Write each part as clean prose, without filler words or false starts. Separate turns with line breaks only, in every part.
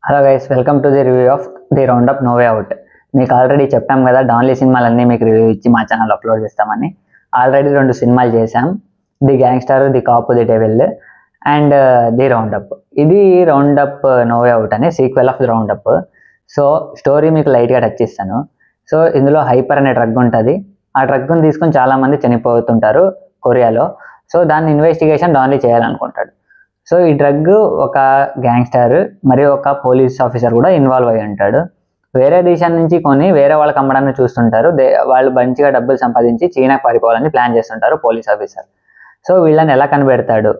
Hello guys, welcome to the review of the round up no way out. మీకు already చెప్పాం కదా, Don Lee సినిమాలన్నీ మీకు రివ్యూ ఇచ్చి మా ఛానల్ అప్లోడ్ చేస్తామని. ఆల్రెడీ 2 సినిమాలు చేశాం, the gangster, the cop, the devil and the round up. ఇది round up no way out అనే sequel of the round up. So story మీకు లైట్గా టచ్ ఇస్తాను. సో ఇందులో హైపర్ అనే డ్రగ్ ఉంటుంది. ఆ డ్రగ్ని తీసుకొని చాలామంది చనిపోతుంటారు కొరియాలో. సో దాన్ని ఇన్వెస్టిగేషన్ డాన్లీ చేయాలనుకుంటాడు. సో ఈ డ్రగ్ ఒక గ్యాంగ్స్టర్ మరియు ఒక పోలీస్ ఆఫీసర్ కూడా ఇన్వాల్వ్ అయి ఉంటాడు. వేరే దేశం నుంచి కొని వేరే వాళ్ళకి అమ్మడాన్ని చూస్తుంటారు. వాళ్ళు మంచిగా డబ్బులు సంపాదించి చైనాకి పారిపోవాలని ప్లాన్ చేస్తుంటారు పోలీస్ ఆఫీసర్. సో వీళ్ళని ఎలా కనిపెడతాడు,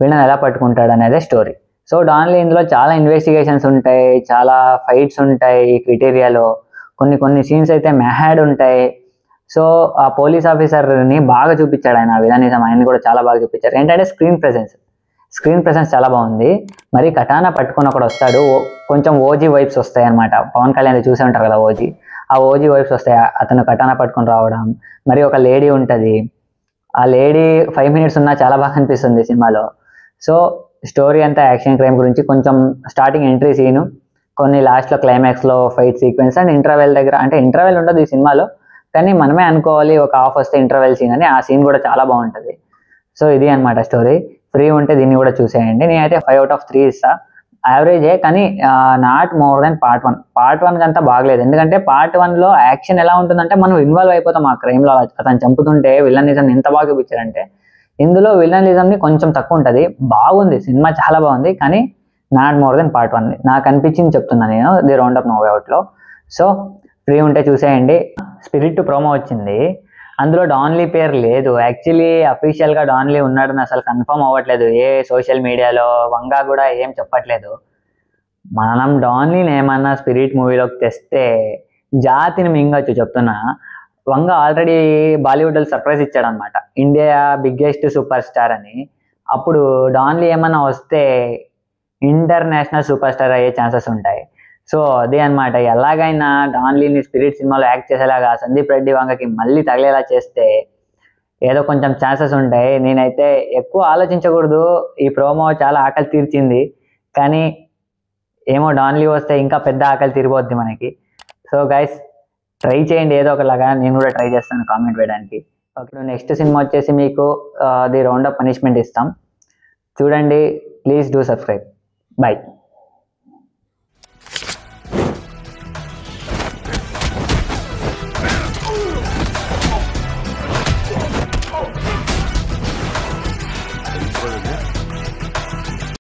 వీళ్ళని ఎలా పట్టుకుంటాడు అనేది స్టోరీ. సో డాన్లీ ఇందులో చాలా ఇన్వెస్టిగేషన్స్ ఉంటాయి, చాలా ఫైట్స్ ఉంటాయి. ఈ క్రిటేరియాలో కొన్ని సీన్స్ అయితే మ్యాడ్ ఉంటాయి. సో ఆ పోలీస్ ఆఫీసర్ని బాగా చూపించాడు ఆయన, విలనిజం ఆయన కూడా చాలా బాగా చూపించారు. ఏంటంటే స్క్రీన్ ప్రెసెన్స్ చాలా బాగుంది. మరి కటానా పట్టుకొని ఒకడు వస్తాడు, కొంచెం ఓజీ వైబ్స్ వస్తాయి అనమాట. పవన్ కళ్యాణ్ చూసే ఉంటారు కదా ఓజీ, ఆ ఓజీ వైబ్స్ వస్తాయి. అతను కటానా పట్టుకొని రావడం, మరి ఒక లేడీ ఉంటుంది. ఆ లేడీ 5 minutes ఉన్నా చాలా బాగా అనిపిస్తుంది సినిమాలో. సో స్టోరీ అంతా యాక్షన్ క్రైమ్ గురించి, కొంచెం స్టార్టింగ్ ఎంట్రీ సీను, కొన్ని లాస్ట్లో క్లైమాక్స్లో ఫైట్ సీక్వెన్స్ అండ్ ఇంటర్వెల్ దగ్గర, అంటే ఇంటర్వెల్ ఉండదు ఈ సినిమాలో, కానీ మనమే అనుకోవాలి ఒక హాఫ్ వస్తే ఇంటర్వెల్ సీన్ అని. ఆ సీన్ కూడా చాలా బాగుంటుంది. సో ఇది అనమాట స్టోరీ. ఫ్రీ ఉంటే దీన్ని కూడా చూసేయండి. నేనైతే 5 out of 3 ఇస్తా. యావరేజే, కానీ not more than part 1. Part 1 కంతా బాగలేదు. ఎందుకంటే పార్ట్ 1లో యాక్షన్ ఎలా ఉంటుందంటే మనం ఇన్వాల్వ్ అయిపోతాం ఆ క్రైమ్లో. అతను చంపుతుంటే విలనిజం ఎంత బాగా చూపించారంటే, ఇందులో విలనిజంని కొంచెం తక్కువ ఉంటుంది. బాగుంది సినిమా, చాలా బాగుంది, కానీ నాట్ మోర్ దెన్ పార్ట్ 1. నాకు అనిపించింది చెప్తున్నాను నేను, the round up no way అవుట్లో. సో ఫ్రీ ఉంటే చూసేయండి. స్పిరిట్ ప్రోమో వచ్చింది, అందులో డాన్లీ పేరు లేదు. యాక్చువల్లీ అఫీషియల్గా డాన్లీ ఉన్నాడని అసలు కన్ఫర్మ్ అవ్వట్లేదు. ఏ సోషల్ మీడియాలో వంగా కూడా ఏం చెప్పట్లేదు. మనం డాన్లీని ఏమన్నా స్పిరిట్ మూవీలోకి తెస్తే జాతిని మింగచ్చు చెప్తున్నా. వంగ ఆల్రెడీ బాలీవుడ్లో సర్ప్రైజ్ ఇచ్చాడనమాట, ఇండియా బిగ్గెస్ట్ సూపర్ స్టార్ అని. అప్పుడు డాన్లీ ఏమన్నా వస్తే ఇంటర్నేషనల్ సూపర్ స్టార్ అయ్యే ఛాన్సెస్ ఉంటాయి. సో అదే అనమాట, ఎలాగైనా డాన్లీని స్పిరిట్ సినిమాలో యాక్ట్ చేసేలాగా సందీప్ రెడ్డి వంగకి మళ్ళీ తగిలేలా చేస్తే ఏదో కొంచెం ఛాన్సెస్ ఉంటాయి. నేనైతే ఎక్కువ ఆలోచించకూడదు. ఈ ప్రోమో చాలా ఆకలి తీర్చింది, కానీ ఏమో డాన్లీ వస్తే ఇంకా పెద్ద ఆకలి తీరిపోద్ది మనకి. సో గైస్, ట్రై చేయండి ఏదో ఒకలాగా. నేను కూడా ట్రై చేస్తాను కామెంట్ వేయడానికి. ఓకే, నెక్స్ట్ సినిమా వచ్చేసి మీకు ది రౌండ్ అప్ పనిష్మెంట్ ఇస్తాం, చూడండి. Please do subscribe. బై.